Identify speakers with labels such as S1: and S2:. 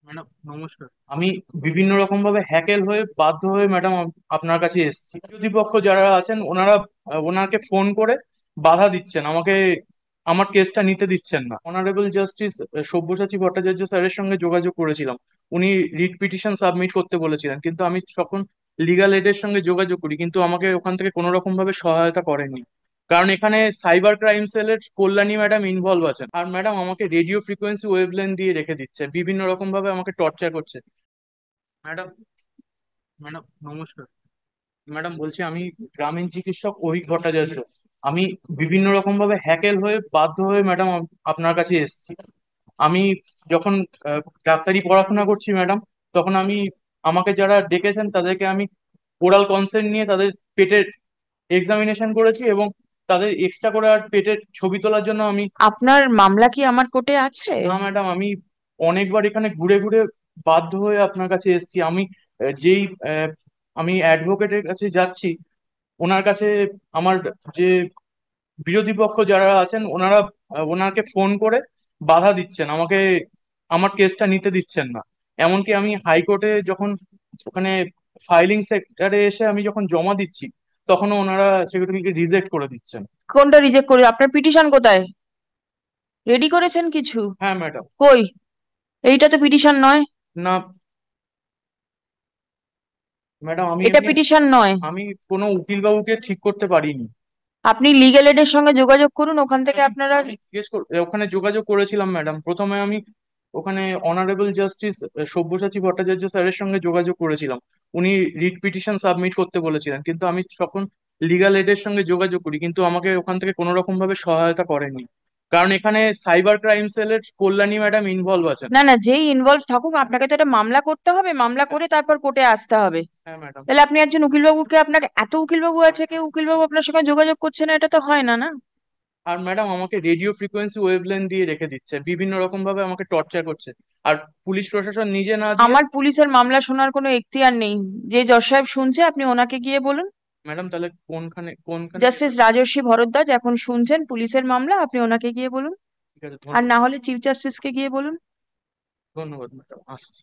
S1: Madam নমস্কার। আমি বিভিন্ন রকম ভাবে হ্যাকেল হয়ে বাধ্য হয়ে ম্যাডাম আপনার কাছে এসেছি। বিরোধী পক্ষ যারা আছেন ওনারা ওনাকে ফোন করে বাধা দিচ্ছেন, আমাকে আমার কেসটা নিতে দিচ্ছেন না। অনারেবল জাস্টিস সব্যসাচী ভট্টাচার্য স্যারের সঙ্গে যোগাযোগ করেছিলাম। উনি রিট পিটিশন সাবমিট করতে বলেছিলেন, কিন্তু আমি তখন লিগাল এডের সঙ্গে যোগাযোগ করি, কিন্তু আমাকে ওখান থেকে কোনো রকম ভাবে সহায়তা করেননি। কারণ এখানে সাইবার ক্রাইম সেলের কল্যাণী ম্যাডাম ইনভলভ আছেন, আর ম্যাডাম আমাকে রেডিও ফ্রিকোয়েন্সি ওয়েভলেন্থ দিয়ে রেখে দিচ্ছে, বিভিন্ন রকম ভাবে আমাকে টর্চার করছে। ম্যাডাম ম্যাডাম নমস্কার। ম্যাডাম বলছি, আমি গ্রামীণ চিকিৎসক অভিক ভট্টাচার্য। আমি বিভিন্ন রকম ভাবে হ্যাকেল হয়ে বাধ্য হয়ে ম্যাডাম আপনার কাছে এসেছি। আমি যখন ডাক্তারি পড়াশোনা করছি ম্যাডাম, তখন আমাকে যারা ডেকেছেন তাদেরকে আমি ওরাল কনসেন্ট নিয়ে তাদের পেটের এক্সামিনেশন করেছি, এবং তাদের এক্সট্রা করে আর পেটের ছবি তোলার জন্য আমি।
S2: আপনার মামলা কি আমার কোর্টে আছে?
S1: না ম্যাডাম, আমি অনেকবার এখানে ঘুরে ঘুরে বাধ্য হয়ে আপনার কাছে এসেছি। আমি যেই আমি অ্যাডভোকেটের কাছে যাচ্ছি, ওনার কাছে আমার যে বিরোধী পক্ষ যারা আছেন ওনারা ওনাকে ফোন করে বাধা দিচ্ছেন, আমাকে আমার কেসটা নিতে দিচ্ছেন না। এমনকি আমি হাইকোর্টে যখন ওখানে ফাইলিং সেক্টরে এসে আমি যখন জমা দিচ্ছি, তখনও ওনারা সেগুলোকে রিজেক্ট করে দিচ্ছেন।
S2: কোনটা রিজেক্ট করে? আপনার পিটিশন কোথায়? রেডি করেছেন কিছু?
S1: হ্যাঁ ম্যাডাম।
S2: কই? এইটা তো পিটিশন নয়।
S1: না ম্যাডাম, আমি
S2: এটা
S1: এমনি
S2: পিটিশন নয়।
S1: আমি কোনো উকিল বাবুকে ঠিক করতে পারিনি।
S2: আপনি লিগ্যাল এডের সঙ্গে যোগাযোগ করুন, ওখান থেকে
S1: আমি
S2: আপনারা।
S1: আমি ওখানে যোগাযোগ করেছিলাম ম্যাডাম। প্রথমে আমি ওখানে অনারেবল জাস্টিস সব্যসাচী ভট্টাচার্য স্যারের সঙ্গে যোগাযোগ করেছিলাম। উনি রিট পিটিশন সাবমিট করতে বলেছিলেন, কিন্তু আমি তখন লিগাল এডের সঙ্গে যোগাযোগ করি, কিন্তু আমাকে ওখান থেকে কোনো রকম ভাবে সহায়তা করেননি। কারণ এখানে সাইবার ক্রাইম সেলের কল্যাণী ম্যাডাম ইনভলভ আছেন।
S2: না না, যেই ইনভলভ থাকুক, আপনাকে তো একটা মামলা করতে হবে, মামলা করে তারপর কোর্টে আসতে হবে।
S1: হ্যাঁ ম্যাডাম।
S2: তাহলে আপনি একজন উকিলবাবুকে, আপনাকে এত উকিলবাবু আছে, কেউ উকিলবাবু আপনার সঙ্গে যোগাযোগ করছে না, এটা তো হয় না, না?
S1: আর ম্যাডাম আমাকে রেডিও ফ্রিকোয়েন্সি ওয়েভলেন্থ দিয়ে রেখে দিচ্ছে, বিভিন্ন রকম ভাবে আমাকে টর্চার করছে। আর পুলিশ প্রশাসন নিজে না দিয়ে।
S2: আমার পুলিশের মামলা শোনার কোনো এখতিয়ার নেই। যে জজ সাহেব শুনছে, আপনি ওনাকে গিয়ে বলুন।
S1: ম্যাডাম তাহলে কোনখানে কোনখানে
S2: জাস্টিস রাজর্ষি ভরদ্বাজ এখন শুনছেন পুলিশের মামলা, আপনি ওনাকে গিয়ে বলুন।
S1: ঠিক আছে,
S2: আর না
S1: ধন্যবাদ।
S2: হলে চিফ জাস্টিসকে গিয়ে বলুন।
S1: ধন্যবাদ ম্যাডাম, আসছি।